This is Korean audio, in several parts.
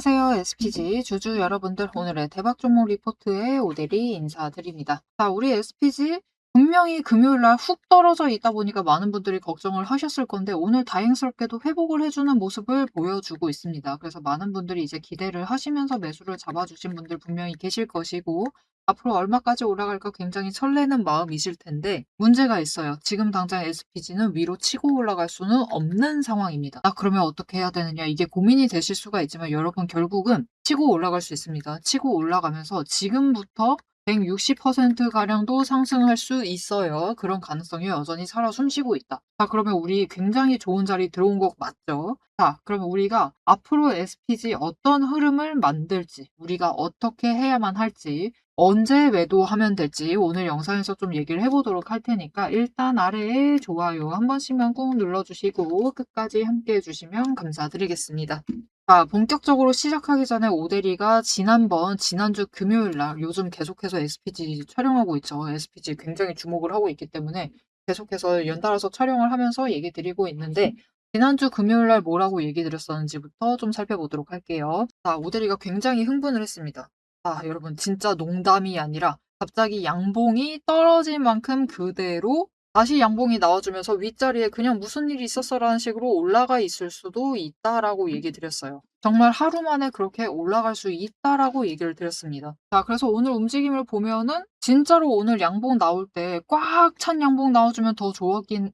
안녕하세요. SPG 주주 여러분들, 오늘의 대박 종목 리포트에 오대리 인사드립니다. 자, 우리 SPG 분명히 금요일 날 훅 떨어져 있다 보니까 많은 분들이 걱정을 하셨을 건데, 오늘 다행스럽게도 회복을 해주는 모습을 보여주고 있습니다. 그래서 많은 분들이 이제 기대를 하시면서 매수를 잡아주신 분들 분명히 계실 것이고, 앞으로 얼마까지 올라갈까 굉장히 설레는 마음이실 텐데, 문제가 있어요. 지금 당장 SPG는 위로 치고 올라갈 수는 없는 상황입니다. 그러면 어떻게 해야 되느냐, 이게 고민이 되실 수가 있지만, 여러분 결국은 치고 올라갈 수 있습니다. 치고 올라가면서 지금부터 160%가량도 상승할 수 있어요. 그런 가능성이 여전히 살아 숨쉬고 있다. 자, 그러면 우리 굉장히 좋은 자리 들어온 거 맞죠? 자, 그러면 우리가 앞으로 SPG 어떤 흐름을 만들지, 우리가 어떻게 해야만 할지, 언제 매도하면 될지 오늘 영상에서 좀 얘기를 해보도록 할 테니까, 일단 아래에 좋아요 한 번씩만 꾹 눌러주시고 끝까지 함께 해주시면 감사드리겠습니다. 자, 본격적으로 시작하기 전에 오대리가 지난주 금요일 날, 요즘 계속해서 SPG 촬영하고 있죠. SPG 굉장히 주목을 하고 있기 때문에 계속해서 연달아서 촬영을 하면서 얘기 드리고 있는데, 지난주 금요일 날 뭐라고 얘기 드렸었는지부터 좀 살펴보도록 할게요. 자, 오대리가 굉장히 흥분을 했습니다. 여러분 진짜 농담이 아니라 갑자기 양봉이 떨어질 만큼 그대로 다시 양봉이 나와주면서 윗자리에 그냥 무슨 일이 있었어라는 식으로 올라가 있을 수도 있다라고 얘기 드렸어요. 정말 하루 만에 그렇게 올라갈 수 있다라고 얘기를 드렸습니다. 자, 그래서 오늘 움직임을 보면은 진짜로 오늘 양봉 나올 때 꽉 찬 양봉 나와주면 더 좋아주긴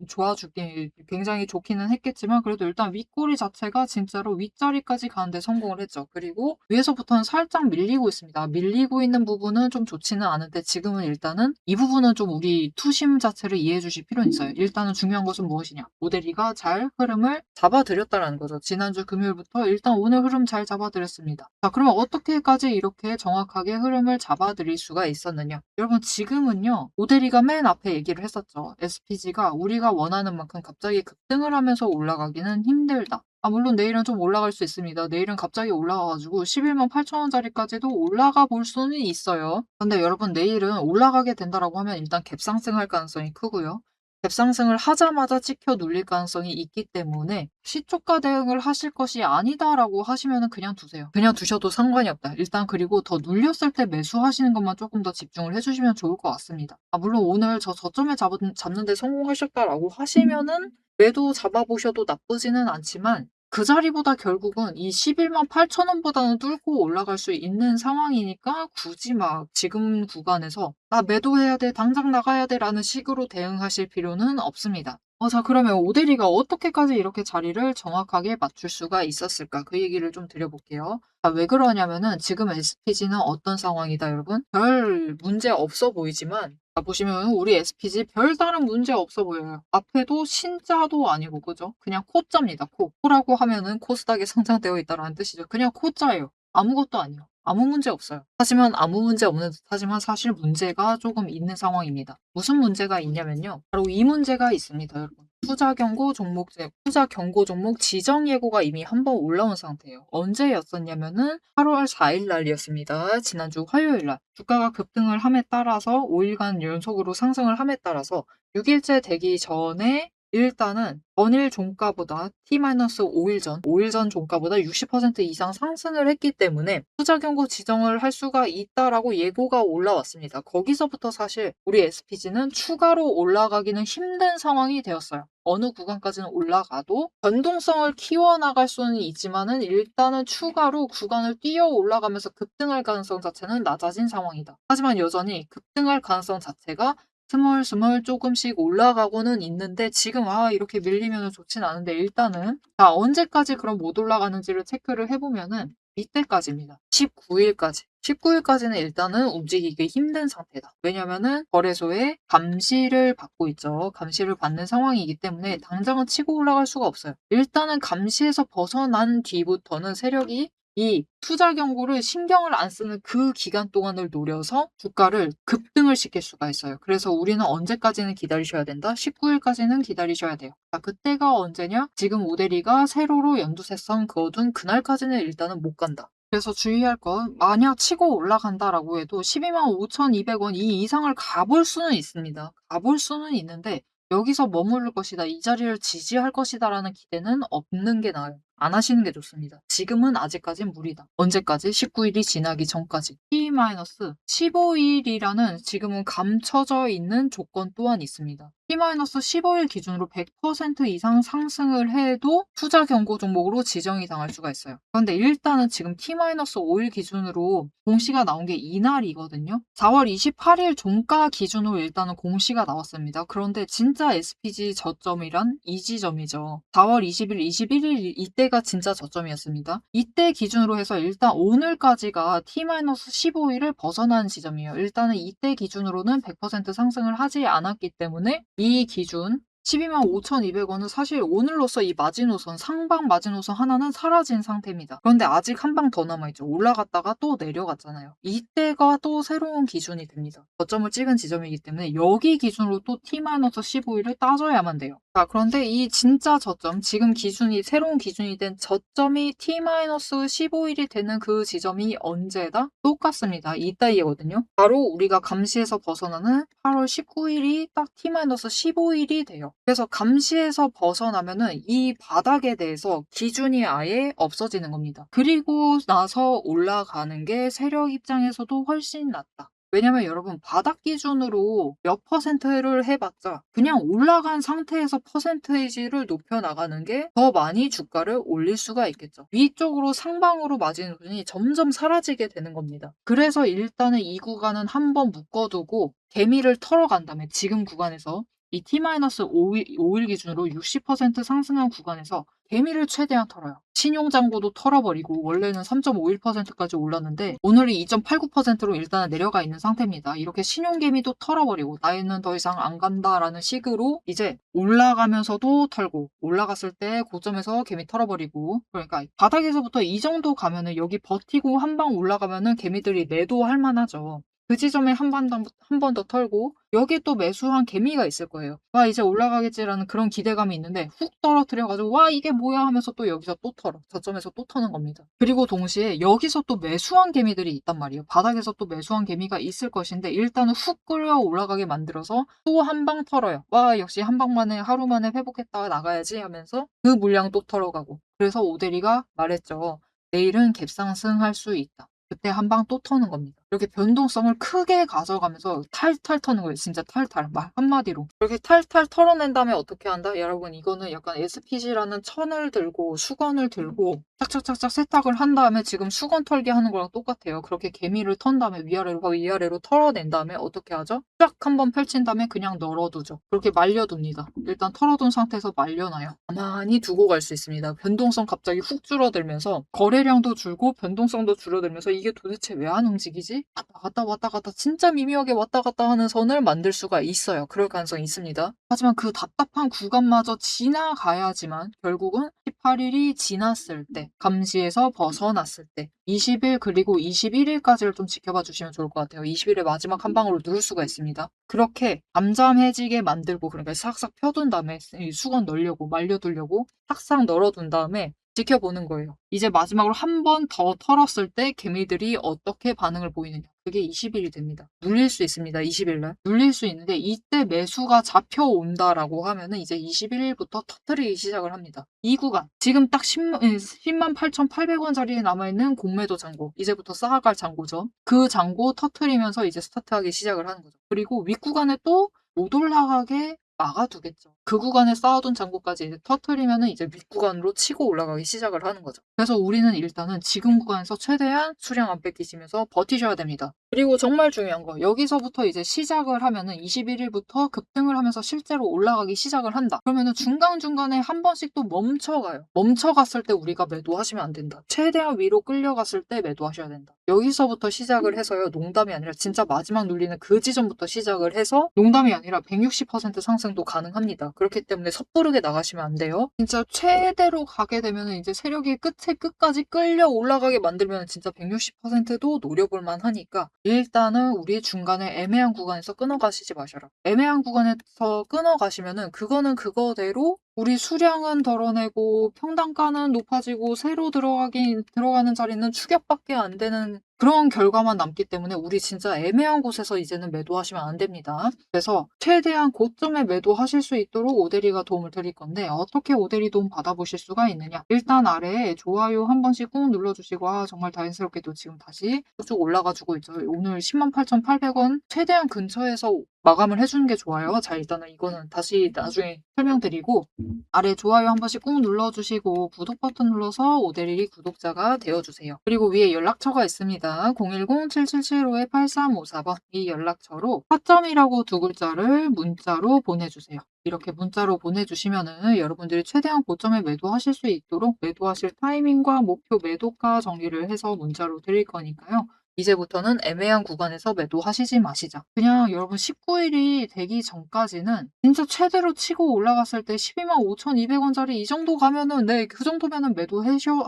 굉장히 좋기는 했겠지만, 그래도 일단 윗꼬리 자체가 진짜로 윗자리까지 가는데 성공을 했죠. 그리고 위에서부터는 살짝 밀리고 있습니다. 밀리고 있는 부분은 좀 좋지는 않은데, 지금은 일단은 이 부분은 좀 우리 투심 자체를 이해해 주실 필요는 있어요. 일단은 중요한 것은 무엇이냐, 오대리가 잘 흐름을 잡아드렸다라는 거죠. 지난주 금요일부터 일단 오늘 흐름 잘 잡아드렸습니다. 자, 그러면 어떻게까지 이렇게 정확하게 흐름을 잡아드릴 수가 있었느냐, 여러분 지금은요, 오대리가 맨 앞에 얘기를 했었죠. SPG가 우리가 원하는 만큼 갑자기 급등을 하면서 올라가기는 힘들다. 물론 내일은 좀 올라갈 수 있습니다. 내일은 갑자기 올라가가지고 11만 8천 원짜리까지도 올라가 볼 수는 있어요. 근데 여러분, 내일은 올라가게 된다라고 하면 일단 갭상승할 가능성이 크고요. 갭상승을 하자마자 찍혀 눌릴 가능성이 있기 때문에 시초가 대응을 하실 것이 아니다라고 하시면 그냥 두세요. 그냥 두셔도 상관이 없다. 일단 그리고 더 눌렸을 때 매수하시는 것만 조금 더 집중을 해주시면 좋을 것 같습니다. 물론 오늘 저점에 잡는데 성공하셨다라고 하시면은 매도 잡아보셔도 나쁘지는 않지만, 그 자리보다 결국은 이 11만 8천 원보다는 뚫고 올라갈 수 있는 상황이니까 굳이 막 지금 구간에서 나 매도해야 돼, 당장 나가야 돼 라는 식으로 대응하실 필요는 없습니다. 자, 그러면 오대리가 어떻게까지 이렇게 자리를 정확하게 맞출 수가 있었을까? 그 얘기를 좀 드려볼게요. 왜 그러냐면은 지금 SPG는 어떤 상황이다, 여러분? 별 문제 없어 보이지만, 보시면 우리 SPG 별다른 문제 없어 보여요. 앞에도 신자도 아니고, 그죠? 그냥 코자입니다. 코라고 하면은 코스닥에 상장되어 있다라는 뜻이죠. 그냥 코자예요. 아무것도 아니에요. 아무 문제 없어요. 하지만 아무 문제 없는 듯하지만 사실 문제가 조금 있는 상황입니다. 무슨 문제가 있냐면요, 바로 이 문제가 있습니다, 여러분. 투자 경고 종목 지정 예고가 이미 한번 올라온 상태예요. 언제였었냐면은 8월 4일 날이었습니다. 지난주 화요일 날. 주가가 급등을 함에 따라서 5일간 연속으로 상승을 함에 따라서 6일째 되기 전에 일단은 전일 종가보다 T-5일 전 종가보다 60% 이상 상승을 했기 때문에 투자 경고 지정을 할 수가 있다라고 예고가 올라왔습니다. 거기서부터 사실 우리 SPG는 추가로 올라가기는 힘든 상황이 되었어요. 어느 구간까지는 올라가도 변동성을 키워나갈 수는 있지만은 일단은 추가로 구간을 뛰어 올라가면서 급등할 가능성 자체는 낮아진 상황이다. 하지만 여전히 급등할 가능성 자체가 스멀스멀 조금씩 올라가고는 있는데, 지금 이렇게 밀리면 좋진 않은데, 일단은 언제까지 그럼 못 올라가는지를 체크를 해보면은 이때까지입니다. 19일까지. 19일까지는 일단은 움직이기 힘든 상태다. 왜냐면은 거래소에 감시를 받고 있죠. 감시를 받는 상황이기 때문에 당장은 치고 올라갈 수가 없어요. 일단은 감시에서 벗어난 뒤부터는 세력이 이 투자 경고를 신경을 안 쓰는 그 기간 동안을 노려서 주가를 급등을 시킬 수가 있어요. 그래서 우리는 언제까지는 기다리셔야 된다? 19일까지는 기다리셔야 돼요. 그때가 언제냐? 지금 오대리가 세로로 연두색선 그어둔 그날까지는 일단은 못 간다. 그래서 주의할 건, 만약 치고 올라간다라고 해도 12만 5,200원 이 이상을 가볼 수는 있습니다. 가볼 수는 있는데 여기서 머무를 것이다, 이 자리를 지지할 것이다라는 기대는 없는 게 나아요. 안 하시는 게 좋습니다. 지금은 아직까진 무리다. 언제까지? 19일이 지나기 전까지. T-15일이라는 지금은 감춰져 있는 조건 또한 있습니다. T-15일 기준으로 100% 이상 상승을 해도 투자 경고 종목으로 지정이 당할 수가 있어요. 그런데 일단은 지금 T-5일 기준으로 공시가 나온 게 이날이거든요. 4월 28일 종가 기준으로 일단은 공시가 나왔습니다. 그런데 진짜 SPG 저점이란 이 지점이죠. 4월 20일, 21일 이때가 진짜 저점이었습니다. 이때 기준으로 해서 일단 오늘까지가 T-15일을 벗어난 지점이에요. 일단은 이때 기준으로는 100% 상승을 하지 않았기 때문에 이 기준 125,200원은 사실 오늘로써 이 마지노선, 상방 마지노선 하나는 사라진 상태입니다. 그런데 아직 한 방 더 남아있죠. 올라갔다가 또 내려갔잖아요. 이때가 또 새로운 기준이 됩니다. 저점을 찍은 지점이기 때문에 여기 기준으로 또 T-15일을 따져야만 돼요. 자, 그런데 이 진짜 저점, 지금 기준이, 새로운 기준이 된 저점이 T-15일이 되는 그 지점이 언제다? 똑같습니다. 이따위거든요. 바로 우리가 감시에서 벗어나는 8월 19일이 딱 T-15일이 돼요. 그래서 감시에서 벗어나면은 이 바닥에 대해서 기준이 아예 없어지는 겁니다. 그리고 나서 올라가는 게 세력 입장에서도 훨씬 낫다. 왜냐면 여러분 바닥 기준으로 몇 퍼센트를 해봤자 그냥 올라간 상태에서 퍼센테이지를 높여나가는 게 더 많이 주가를 올릴 수가 있겠죠. 위쪽으로 상방으로 마진이 점점 사라지게 되는 겁니다. 그래서 일단은 이 구간은 한번 묶어두고 개미를 털어간 다음에 지금 구간에서 이 T-5일 기준으로 60% 상승한 구간에서 개미를 최대한 털어요. 신용장고도 털어버리고 원래는 3.51%까지 올랐는데 오늘이 2.89%로 일단 내려가 있는 상태입니다. 이렇게 신용개미도 털어버리고 나는 더 이상 안 간다라는 식으로 이제 올라가면서도 털고 올라갔을 때 고점에서 개미 털어버리고 그러니까 바닥에서부터 이 정도 가면은 여기 버티고 한 방 올라가면은 개미들이 매도할 만하죠. 그 지점에 한 번 더 털고 여기에 또 매수한 개미가 있을 거예요. 와 이제 올라가겠지라는 그런 기대감이 있는데 훅 떨어뜨려가지고 와 이게 뭐야 하면서 또 여기서 또 털어. 저점에서 또 터는 겁니다. 그리고 동시에 여기서 또 매수한 개미들이 있단 말이에요. 바닥에서 또 매수한 개미가 있을 것인데 일단은 훅 끌어 올라가게 만들어서 또 한 방 털어요. 와 역시 한 방 만에 하루 만에 회복했다가 나가야지 하면서 그 물량 또 털어가고 그래서 오대리가 말했죠. 내일은 갭상승할 수 있다. 그때 한 방 또 터는 겁니다. 이렇게 변동성을 크게 가져가면서 탈탈 터는 거예요. 진짜 탈탈. 말 한마디로. 이렇게 탈탈 털어낸 다음에 어떻게 한다? 여러분 이거는 약간 SPG라는 천을 들고 수건을 들고 착착착착 세탁을 한 다음에 지금 수건 털기 하는 거랑 똑같아요. 그렇게 개미를 턴 다음에 위아래로 털어낸 다음에 어떻게 하죠? 쫙 한번 펼친 다음에 그냥 널어두죠. 그렇게 말려둡니다. 일단 털어둔 상태에서 말려놔요. 가만히 두고 갈 수 있습니다. 변동성 갑자기 훅 줄어들면서 거래량도 줄고 변동성도 줄어들면서 이게 도대체 왜 안 움직이지? 왔다 갔다 진짜 미묘하게 왔다 갔다 하는 선을 만들 수가 있어요. 그럴 가능성이 있습니다. 하지만 그 답답한 구간마저 지나가야지만 결국은 18일이 지났을 때 감시에서 벗어났을 때 20일 그리고 21일까지를 좀 지켜봐 주시면 좋을 것 같아요. 20일의 마지막 한 방으로 누를 수가 있습니다. 그렇게 잠잠해지게 만들고 그러니까 싹싹 펴둔 다음에 수건 널려고 말려두려고 싹싹 널어둔 다음에 지켜보는 거예요. 이제 마지막으로 한 번 더 털었을 때 개미들이 어떻게 반응을 보이느냐. 그게 20일이 됩니다. 눌릴 수 있습니다. 20일 날. 눌릴 수 있는데 이때 매수가 잡혀온다라고 하면은 이제 21일부터 터뜨리기 시작을 합니다. 이 구간. 지금 딱 10만 8,800원짜리에 남아있는 공매도 잔고. 이제부터 쌓아갈 잔고죠. 그 잔고 터뜨리면서 이제 스타트하기 시작을 하는 거죠. 그리고 윗구간에 또 못 올라가게 막아두겠죠. 그 구간에 쌓아둔 잔고까지 이제 터트리면은 이제 윗구간으로 치고 올라가기 시작을 하는 거죠. 그래서 우리는 일단은 지금 구간에서 최대한 수량 안 뺏기시면서 버티셔야 됩니다. 그리고 정말 중요한 거 여기서부터 이제 시작을 하면은 21일부터 급등을 하면서 실제로 올라가기 시작을 한다. 그러면은 중간중간에 한 번씩 또 멈춰가요. 멈춰갔을 때 우리가 매도하시면 안 된다. 최대한 위로 끌려갔을 때 매도하셔야 된다. 여기서부터 시작을 해서요. 농담이 아니라 진짜 마지막 눌리는 그 지점부터 시작을 해서 농담이 아니라 160% 상승도 가능합니다. 그렇기 때문에 섣부르게 나가시면 안 돼요. 진짜 최대로 가게 되면 이제 세력이 끝에 끝까지 끌려 올라가게 만들면 진짜 160%도 노려볼 만하니까 일단은 우리 중간에 애매한 구간에서 끊어가시지 마셔라. 애매한 구간에서 끊어가시면은 그거는 그거대로 우리 수량은 덜어내고 평단가는 높아지고 새로 들어가는 자리는 추격밖에 안 되는 그런 결과만 남기 때문에 우리 진짜 애매한 곳에서 이제는 매도하시면 안 됩니다. 그래서 최대한 고점에 매도하실 수 있도록 오대리가 도움을 드릴 건데 어떻게 오대리 도움 받아보실 수가 있느냐. 일단 아래에 좋아요 한 번씩 꾹 눌러주시고 정말 다행스럽게도 지금 다시 쭉 올라가지고 있죠. 오늘 108,800원 최대한 근처에서 마감을 해주는 게 좋아요. 자, 일단은 이거는 다시 나중에 설명드리고 아래 좋아요 한 번씩 꾹 눌러주시고 구독 버튼 눌러서 오데리 구독자가 되어주세요. 그리고 위에 연락처가 있습니다. 010-7775-8354번 이 연락처로 타점이라고 두 글자를 문자로 보내주세요. 이렇게 문자로 보내주시면은 여러분들이 최대한 고점에 매도하실 수 있도록 매도하실 타이밍과 목표 매도가 정리를 해서 문자로 드릴 거니까요. 이제부터는 애매한 구간에서 매도하시지 마시자. 그냥 여러분 19일이 되기 전까지는 진짜 최대로 치고 올라갔을 때 125,200원짜리 이 정도 가면은 그 정도면은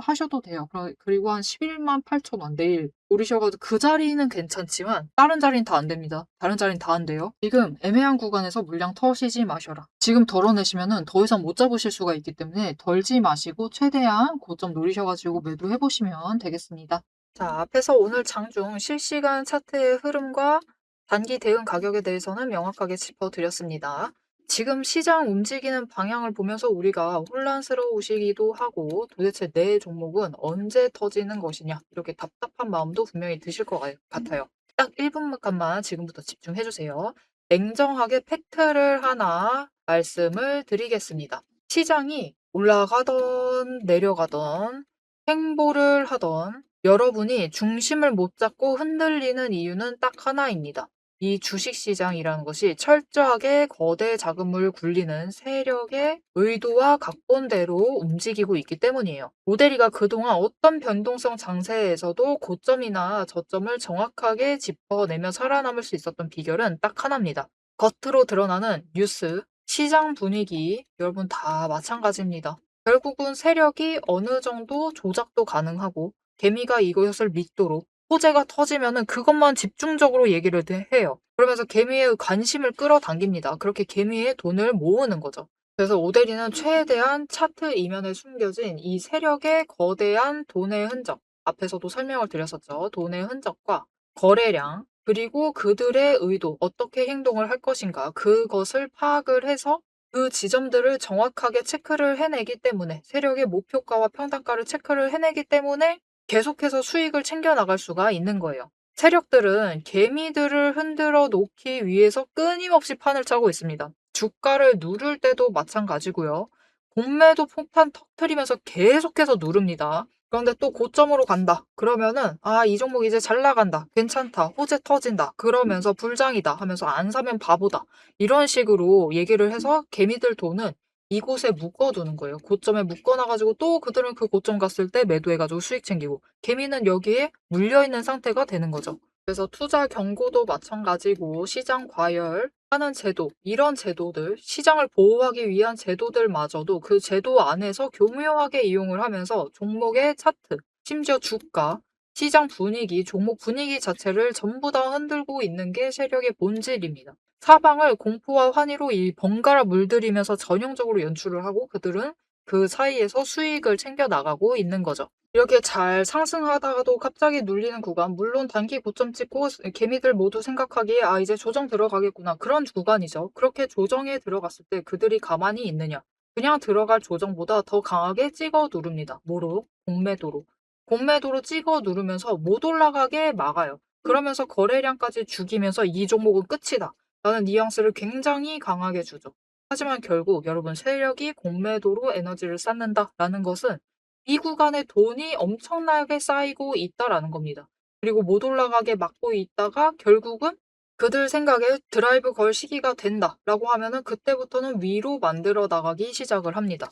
하셔도 돼요. 그리고 한 118,000원 내일 오르셔가지고 그 자리는 괜찮지만 다른 자리는 다 안 됩니다. 다른 자리는 다 안 돼요. 지금 애매한 구간에서 물량 터시지 마셔라. 지금 덜어내시면은 더 이상 못 잡으실 수가 있기 때문에 덜지 마시고 최대한 고점 노리셔가지고 매도해보시면 되겠습니다. 자, 앞에서 오늘 장중 실시간 차트의 흐름과 단기 대응 가격에 대해서는 명확하게 짚어드렸습니다. 지금 시장 움직이는 방향을 보면서 우리가 혼란스러우시기도 하고 도대체 내 종목은 언제 터지는 것이냐 이렇게 답답한 마음도 분명히 드실 것 같아요. 딱 1분간만 지금부터 집중해주세요. 냉정하게 팩트를 하나 말씀을 드리겠습니다. 시장이 올라가던 내려가던 행보를 하던 여러분이 중심을 못 잡고 흔들리는 이유는 딱 하나입니다. 이 주식시장이라는 것이 철저하게 거대 자금을 굴리는 세력의 의도와 각본대로 움직이고 있기 때문이에요. 모델이가 그동안 어떤 변동성 장세에서도 고점이나 저점을 정확하게 짚어내며 살아남을 수 있었던 비결은 딱 하나입니다. 겉으로 드러나는 뉴스, 시장 분위기 여러분 다 마찬가지입니다. 결국은 세력이 어느 정도 조작도 가능하고 개미가 이것을 믿도록 호재가 터지면은 그것만 집중적으로 얘기를 해요. 그러면서 개미의 관심을 끌어당깁니다. 그렇게 개미의 돈을 모으는 거죠. 그래서 오데리는 최대한 차트 이면에 숨겨진 이 세력의 거대한 돈의 흔적, 앞에서도 설명을 드렸었죠. 돈의 흔적과 거래량, 그리고 그들의 의도, 어떻게 행동을 할 것인가, 그것을 파악을 해서 그 지점들을 정확하게 체크를 해내기 때문에 세력의 목표가와 평단가를 체크를 해내기 때문에 계속해서 수익을 챙겨나갈 수가 있는 거예요. 세력들은 개미들을 흔들어 놓기 위해서 끊임없이 판을 짜고 있습니다. 주가를 누를 때도 마찬가지고요. 공매도 폭탄 터트리면서 계속해서 누릅니다. 그런데 또 고점으로 간다. 그러면은 이 종목 이제 잘 나간다. 괜찮다. 호재 터진다. 그러면서 불장이다 하면서 안 사면 바보다. 이런 식으로 얘기를 해서 개미들 돈은 이곳에 묶어두는 거예요. 고점에 묶어놔가지고 또 그들은 그 고점 갔을 때 매도해가지고 수익 챙기고 개미는 여기에 물려있는 상태가 되는 거죠. 그래서 투자 경고도 마찬가지고 시장 과열하는 제도, 이런 제도들, 시장을 보호하기 위한 제도들마저도 그 제도 안에서 교묘하게 이용을 하면서 종목의 차트, 심지어 주가, 시장 분위기, 종목 분위기 자체를 전부 다 흔들고 있는 게 세력의 본질입니다. 사방을 공포와 환희로 이 번갈아 물들이면서 전형적으로 연출을 하고 그들은 그 사이에서 수익을 챙겨 나가고 있는 거죠. 이렇게 잘 상승하다가도 갑자기 눌리는 구간, 물론 단기 고점 찍고 개미들 모두 생각하기에 이제 조정 들어가겠구나. 그런 구간이죠. 그렇게 조정에 들어갔을 때 그들이 가만히 있느냐. 그냥 들어갈 조정보다 더 강하게 찍어 누릅니다. 뭐로? 공매도로. 공매도로 찍어 누르면서 못 올라가게 막아요. 그러면서 거래량까지 죽이면서 이 종목은 끝이다. 라는 뉘앙스를 굉장히 강하게 주죠. 하지만 결국 여러분 세력이 공매도로 에너지를 쌓는다라는 것은 이 구간에 돈이 엄청나게 쌓이고 있다라는 겁니다. 그리고 못 올라가게 막고 있다가 결국은 그들 생각에 드라이브 걸 시기가 된다라고 하면은 그때부터는 위로 만들어 나가기 시작을 합니다.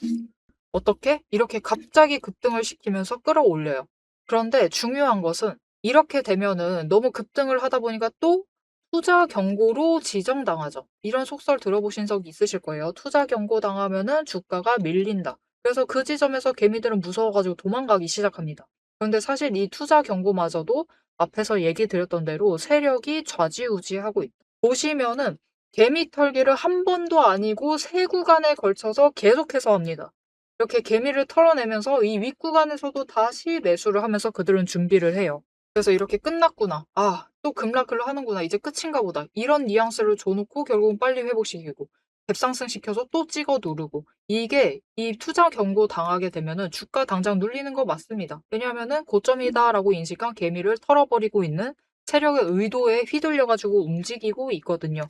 어떻게? 이렇게 갑자기 급등을 시키면서 끌어올려요. 그런데 중요한 것은 이렇게 되면은 너무 급등을 하다 보니까 또 투자 경고로 지정당하죠. 이런 속설 들어보신 적 있으실 거예요. 투자 경고 당하면은 주가가 밀린다. 그래서 그 지점에서 개미들은 무서워가지고 도망가기 시작합니다. 그런데 사실 이 투자 경고마저도 앞에서 얘기 드렸던 대로 세력이 좌지우지하고 있다. 보시면은 개미 털기를 한 번도 아니고 3구간에 걸쳐서 계속해서 합니다. 이렇게 개미를 털어내면서 이 윗구간에서도 다시 매수를 하면서 그들은 준비를 해요. 그래서 이렇게 끝났구나. 아, 또 급락을 하는구나. 이제 끝인가 보다. 이런 뉘앙스를 줘놓고 결국은 빨리 회복시키고 갭상승시켜서 또 찍어 누르고 이게 이 투자 경고 당하게 되면은 주가 당장 눌리는 거 맞습니다. 왜냐하면은 고점이다라고 인식한 개미를 털어버리고 있는 세력의 의도에 휘둘려가지고 움직이고 있거든요.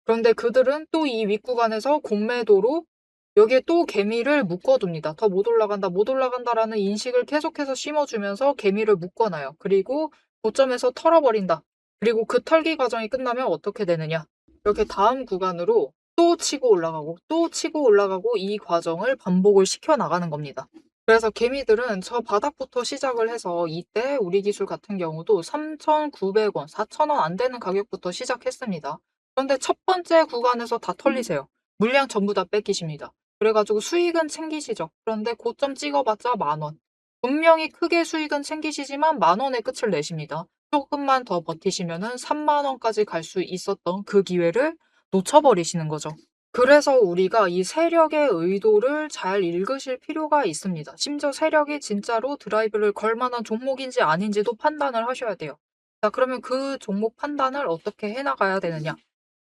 그런데 그들은 또 이 윗구간에서 공매도로 여기에 또 개미를 묶어둡니다. 더 못 올라간다, 못 올라간다라는 인식을 계속해서 심어주면서 개미를 묶어놔요. 그리고 고점에서 털어버린다. 그리고 그 털기 과정이 끝나면 어떻게 되느냐. 이렇게 다음 구간으로 또 치고 올라가고 또 치고 올라가고 이 과정을 반복을 시켜 나가는 겁니다. 그래서 개미들은 저 바닥부터 시작을 해서 이때 우리 기술 같은 경우도 3,900원, 4,000원 안 되는 가격부터 시작했습니다. 그런데 첫 번째 구간에서 다 털리세요. 물량 전부 다 뺏기십니다. 그래가지고 수익은 챙기시죠. 그런데 고점 찍어봤자 10,000원. 분명히 크게 수익은 챙기시지만 10,000원의 끝을 내십니다. 조금만 더 버티시면은 30,000원까지 갈 수 있었던 그 기회를 놓쳐버리시는 거죠. 그래서 우리가 이 세력의 의도를 잘 읽으실 필요가 있습니다. 심지어 세력이 진짜로 드라이브를 걸 만한 종목인지 아닌지도 판단을 하셔야 돼요. 자, 그러면 그 종목 판단을 어떻게 해나가야 되느냐?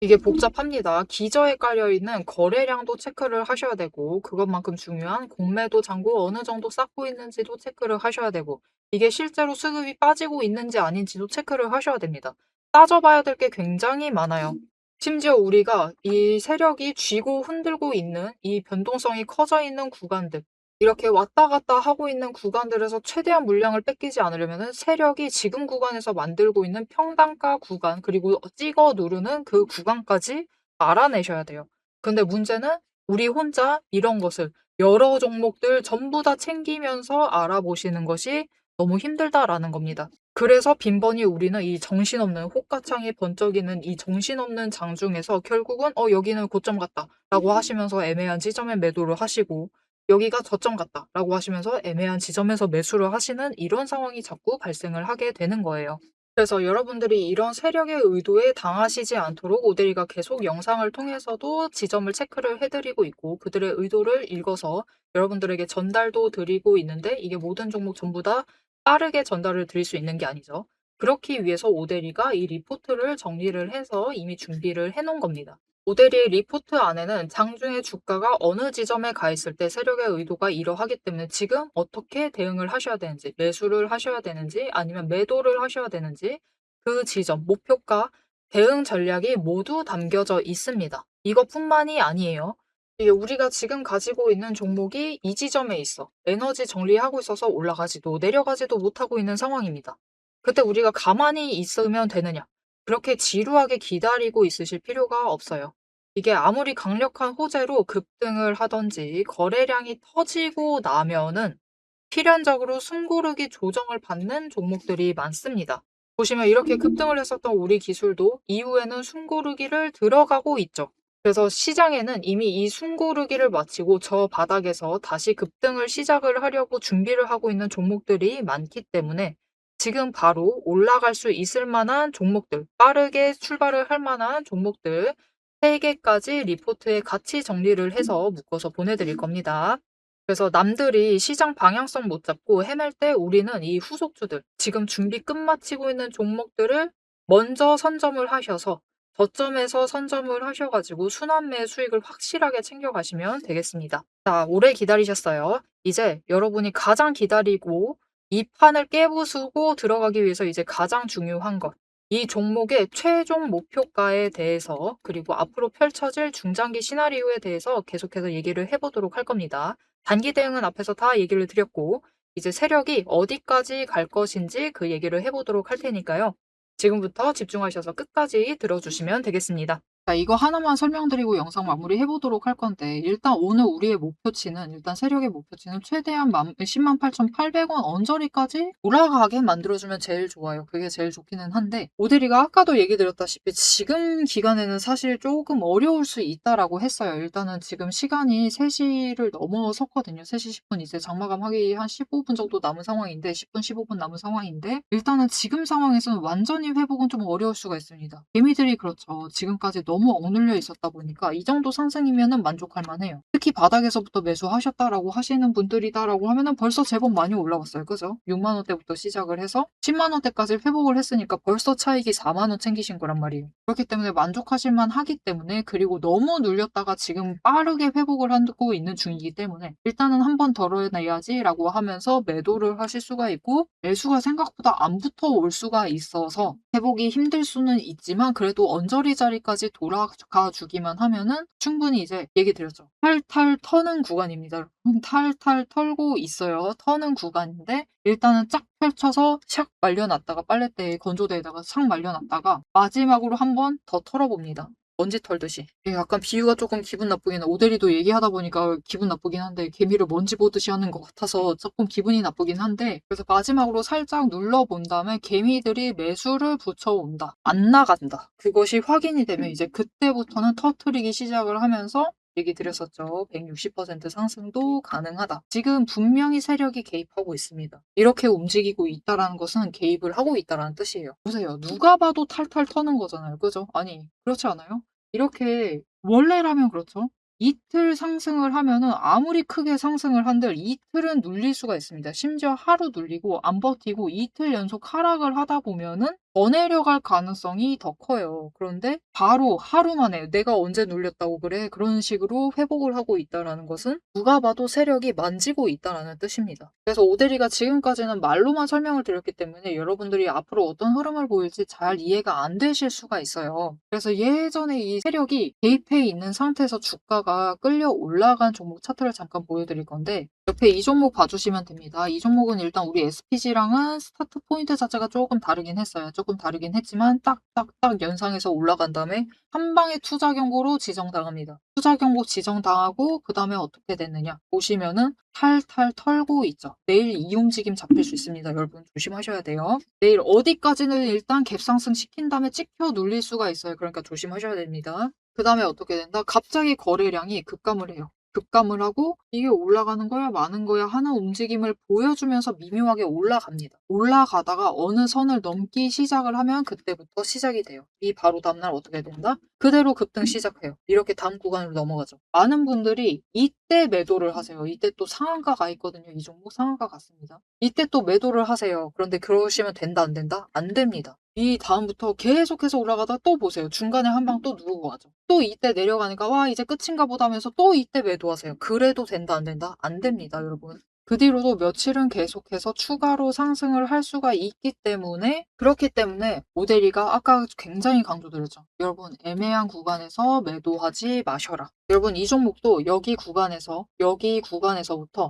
이게 복잡합니다. 기저에 깔려있는 거래량도 체크를 하셔야 되고 그것만큼 중요한 공매도 잔고 어느 정도 쌓고 있는지도 체크를 하셔야 되고 이게 실제로 수급이 빠지고 있는지 아닌지도 체크를 하셔야 됩니다. 따져봐야 될 게 굉장히 많아요. 심지어 우리가 이 세력이 쥐고 흔들고 있는 이 변동성이 커져 있는 구간들 이렇게 왔다 갔다 하고 있는 구간들에서 최대한 물량을 뺏기지 않으려면 세력이 지금 구간에서 만들고 있는 평단가 구간 그리고 찍어 누르는 그 구간까지 알아내셔야 돼요. 근데 문제는 우리 혼자 이런 것을 여러 종목들 전부 다 챙기면서 알아보시는 것이 너무 힘들다라는 겁니다. 그래서 빈번히 우리는 이 정신없는 호가창이 번쩍이는 이 정신없는 장중에서 결국은 여기는 고점 같다 라고 하시면서 애매한 지점에 매도를 하시고 여기가 저점 같다 라고 하시면서 애매한 지점에서 매수를 하시는 이런 상황이 자꾸 발생을 하게 되는 거예요. 그래서 여러분들이 이런 세력의 의도에 당하시지 않도록 오데리가 계속 영상을 통해서도 지점을 체크를 해드리고 있고 그들의 의도를 읽어서 여러분들에게 전달도 드리고 있는데 이게 모든 종목 전부 다 빠르게 전달을 드릴 수 있는 게 아니죠. 그렇기 위해서 오데리가 이 리포트를 정리를 해서 이미 준비를 해놓은 겁니다. 오데리의 리포트 안에는 장중에 주가가 어느 지점에 가 있을 때 세력의 의도가 이러하기 때문에 지금 어떻게 대응을 하셔야 되는지, 매수를 하셔야 되는지, 아니면 매도를 하셔야 되는지, 그 지점, 목표가, 대응 전략이 모두 담겨져 있습니다. 이것뿐만이 아니에요. 이게 우리가 지금 가지고 있는 종목이 이 지점에 있어. 에너지 정리하고 있어서 올라가지도 내려가지도 못하고 있는 상황입니다. 그때 우리가 가만히 있으면 되느냐? 그렇게 지루하게 기다리고 있으실 필요가 없어요. 이게 아무리 강력한 호재로 급등을 하든지 거래량이 터지고 나면은 필연적으로 숨고르기 조정을 받는 종목들이 많습니다. 보시면 이렇게 급등을 했었던 우리 기술도 이후에는 숨고르기를 들어가고 있죠. 그래서 시장에는 이미 이 숨고르기를 마치고 저 바닥에서 다시 급등을 시작을 하려고 준비를 하고 있는 종목들이 많기 때문에 지금 바로 올라갈 수 있을 만한 종목들, 빠르게 출발을 할 만한 종목들 3개까지 리포트에 같이 정리를 해서 묶어서 보내드릴 겁니다. 그래서 남들이 시장 방향성 못 잡고 헤맬 때 우리는 이 후속주들, 지금 준비 끝마치고 있는 종목들을 먼저 선점을 하셔서 저점에서 선점을 하셔가지고 순환매 수익을 확실하게 챙겨가시면 되겠습니다. 자, 오래 기다리셨어요. 이제 여러분이 가장 기다리고 이 판을 깨부수고 들어가기 위해서 이제 가장 중요한 것. 이 종목의 최종 목표가에 대해서 그리고 앞으로 펼쳐질 중장기 시나리오에 대해서 계속해서 얘기를 해보도록 할 겁니다. 단기 대응은 앞에서 다 얘기를 드렸고 이제 세력이 어디까지 갈 것인지 그 얘기를 해보도록 할 테니까요. 지금부터 집중하셔서 끝까지 들어주시면 되겠습니다. 자, 이거 하나만 설명드리고 영상 마무리해 보도록 할 건데 일단 오늘 우리의 목표치는 일단 세력의 목표치는 최대한 108,800원 언저리까지 올라가게 만들어주면 제일 좋아요. 그게 제일 좋기는 한데 오데리가 아까도 얘기 드렸다시피 지금 기간에는 사실 조금 어려울 수 있다라고 했어요. 일단은 지금 시간이 3시를 넘어섰거든요. 3시 10분 이제 장마감하기 한 15분 정도 남은 상황인데 10분 15분 남은 상황인데 일단은 지금 상황에서는 완전히 회복은 좀 어려울 수가 있습니다. 개미들이 그렇죠. 지금까지 너무 억눌려 있었다 보니까 이 정도 상승이면은 만족할 만해요. 특히 바닥에서부터 매수하셨다라고 하시는 분들이다라고 하면은 벌써 제법 많이 올라왔어요. 그죠? 6만 원대부터 시작을 해서 10만 원대까지 회복을 했으니까 벌써 차익이 4만 원 챙기신 거란 말이에요. 그렇기 때문에 만족하실 만하기 때문에, 그리고 너무 눌렸다가 지금 빠르게 회복을 하고 있는 중이기 때문에 일단은 한 번 덜어내야지라고 하면서 매도를 하실 수가 있고, 매수가 생각보다 안 붙어올 수가 있어서 회복이 힘들 수는 있지만 그래도 언저리 자리까지 돌아가 주기만 하면은 충분히 이제 얘기 드렸죠. 탈탈 터는 구간입니다. 탈탈 털고 있어요. 터는 구간인데 일단은 쫙 펼쳐서 샥 말려놨다가 빨랫대에 건조대에다가 샥 말려놨다가 마지막으로 한 번 더 털어봅니다. 먼지 털듯이. 이게 약간 비유가 조금 기분 나쁘긴 해. 오대리도 얘기하다 보니까 기분 나쁘긴 한데, 개미를 먼지 보듯이 하는 것 같아서 조금 기분이 나쁘긴 한데, 그래서 마지막으로 살짝 눌러본 다음에 개미들이 매수를 붙여온다. 안 나간다. 그것이 확인이 되면 이제 그때부터는 터트리기 시작을 하면서 얘기 드렸었죠. 160% 상승도 가능하다. 지금 분명히 세력이 개입하고 있습니다. 이렇게 움직이고 있다라는 것은 개입을 하고 있다라는 뜻이에요. 보세요. 누가 봐도 탈탈 터는 거잖아요. 그죠? 아니, 그렇지 않아요? 이렇게 원래라면 그렇죠. 이틀 상승을 하면은 아무리 크게 상승을 한들 이틀은 눌릴 수가 있습니다. 심지어 하루 눌리고 안 버티고 이틀 연속 하락을 하다 보면은 더 내려갈 가능성이 더 커요. 그런데 바로 하루 만에 내가 언제 눌렸다고 그래? 그런 식으로 회복을 하고 있다라는 것은 누가 봐도 세력이 만지고 있다라는 뜻입니다. 그래서 오대리가 지금까지는 말로만 설명을 드렸기 때문에 여러분들이 앞으로 어떤 흐름을 보일지 잘 이해가 안 되실 수가 있어요. 그래서 예전에 이 세력이 개입해 있는 상태에서 주가가 끌려 올라간 종목 차트를 잠깐 보여드릴 건데, 옆에 이 종목 봐주시면 됩니다. 이 종목은 일단 우리 SPG랑은 스타트 포인트 자체가 조금 다르긴 했어요. 조금 다르긴 했지만 딱딱딱 연상해서 올라간 다음에 한 방에 투자 경고로 지정당합니다. 투자 경고 지정당하고 그 다음에 어떻게 됐느냐 보시면은 탈탈 털고 있죠. 내일 이 움직임 잡힐 수 있습니다. 여러분 조심하셔야 돼요. 내일 어디까지는 일단 갭상승 시킨 다음에 찍혀 눌릴 수가 있어요. 그러니까 조심하셔야 됩니다. 그 다음에 어떻게 된다? 갑자기 거래량이 급감을 해요. 급감을 하고 이게 올라가는 거야 마는 거야 하는 움직임을 보여주면서 미묘하게 올라갑니다. 올라가다가 어느 선을 넘기 시작을 하면 그때부터 시작이 돼요. 이 바로 다음날 어떻게 된다? 그대로 급등 시작해요. 이렇게 다음 구간으로 넘어가죠. 많은 분들이 이때 매도를 하세요. 이때 또 상한가가 있거든요. 이 종목 상한가 같습니다. 이때 또 매도를 하세요. 그런데 그러시면 된다 안 된다? 안 됩니다. 이 다음부터 계속해서 올라가다 또 보세요. 중간에 한 방 또 누르고 가죠. 또 이때 내려가니까 와 이제 끝인가 보다 하면서 또 이때 매도하세요. 그래도 된다 안 된다? 안 됩니다, 여러분. 그 뒤로도 며칠은 계속해서 추가로 상승을 할 수가 있기 때문에, 그렇기 때문에 오데리가 아까 굉장히 강조드렸죠. 여러분 애매한 구간에서 매도하지 마셔라. 여러분 이 종목도 여기 구간에서부터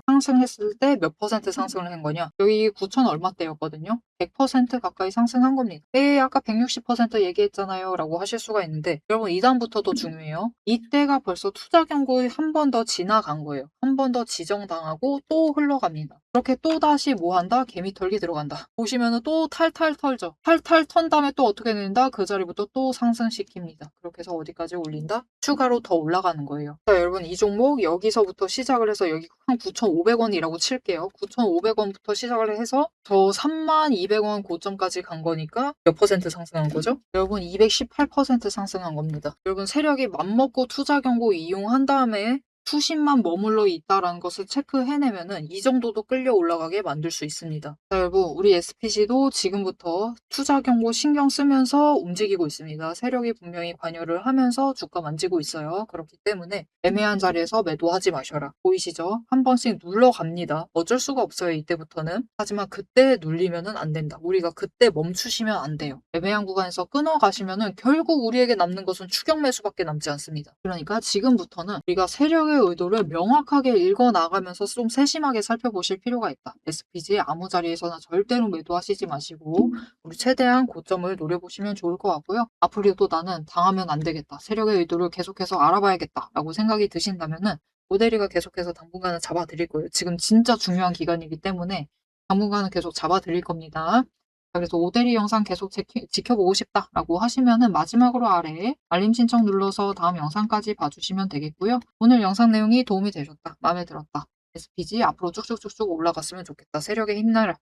상승했을 때 몇 퍼센트 상승을 한 거냐? 여기 9천 얼마대였거든요. 100% 가까이 상승한 겁니다. 아까 160% 얘기했잖아요 라고 하실 수가 있는데, 여러분 이 다음부터도 중요해요. 이때가 벌써 투자 경고에 한 번 더 지나간 거예요. 한 번 더 지정당하고 또 흘러갑니다. 그렇게 또다시 뭐 한다? 개미 털기 들어간다. 보시면은 또 탈탈 털죠. 탈탈 턴 다음에 또 어떻게 된다? 그 자리부터 또 상승시킵니다. 그렇게 해서 어디까지 올린다? 추가로 더 올라가는 거예요. 자, 여러분 이 종목 여기서부터 시작을 해서 여기 한 9,500원이라고 칠게요. 9,500원부터 시작을 해서 저 32,200원 고점까지 간 거니까 몇 퍼센트 상승한 거죠? 여러분 218% 상승한 겁니다. 여러분 세력이 맘먹고 투자 경고 이용한 다음에 수십만 머물러 있다라는 것을 체크해내면은 이 정도도 끌려 올라가게 만들 수 있습니다. 자, 여러분 우리 SPG도 지금부터 투자 경고 신경 쓰면서 움직이고 있습니다. 세력이 분명히 관여를 하면서 주가 만지고 있어요. 그렇기 때문에 애매한 자리에서 매도하지 마셔라. 보이시죠? 한 번씩 눌러갑니다. 어쩔 수가 없어요. 이때부터는. 하지만 그때 눌리면은 안 된다. 우리가 그때 멈추시면 안 돼요. 애매한 구간에서 끊어가시면은 결국 우리에게 남는 것은 추격 매수밖에 남지 않습니다. 그러니까 지금부터는 우리가 세력의 의도를 명확하게 읽어나가면서 좀 세심하게 살펴보실 필요가 있다. SPG 아무 자리에서나 절대로 매도하시지 마시고 우리 최대한 고점을 노려보시면 좋을 것 같고요. 앞으로도 나는 당하면 안 되겠다. 세력의 의도를 계속해서 알아봐야겠다. 라고 생각이 드신다면은 모델이가 계속해서 당분간은 잡아드릴 거예요. 지금 진짜 중요한 기간이기 때문에 당분간은 계속 잡아드릴 겁니다. 그래서 오데리 영상 계속 지켜보고 싶다라고 하시면은 마지막으로 아래에 알림 신청 눌러서 다음 영상까지 봐주시면 되겠고요. 오늘 영상 내용이 도움이 되셨다, 마음에 들었다, SPG 앞으로 쭉쭉쭉쭉 올라갔으면 좋겠다, 세력에 힘내라,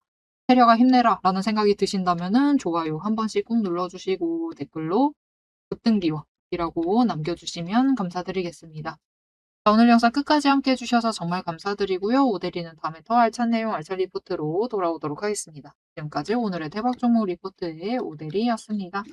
세력아 힘내라 라는 생각이 드신다면은 좋아요 한 번씩 꾹 눌러주시고 댓글로 급등기원 이라고 남겨주시면 감사드리겠습니다. 자, 오늘 영상 끝까지 함께 해주셔서 정말 감사드리고요. 오대리는 다음에 더 알찬 내용 알찬 리포트로 돌아오도록 하겠습니다. 지금까지 오늘의 대박 종목 리포트의 오대리였습니다.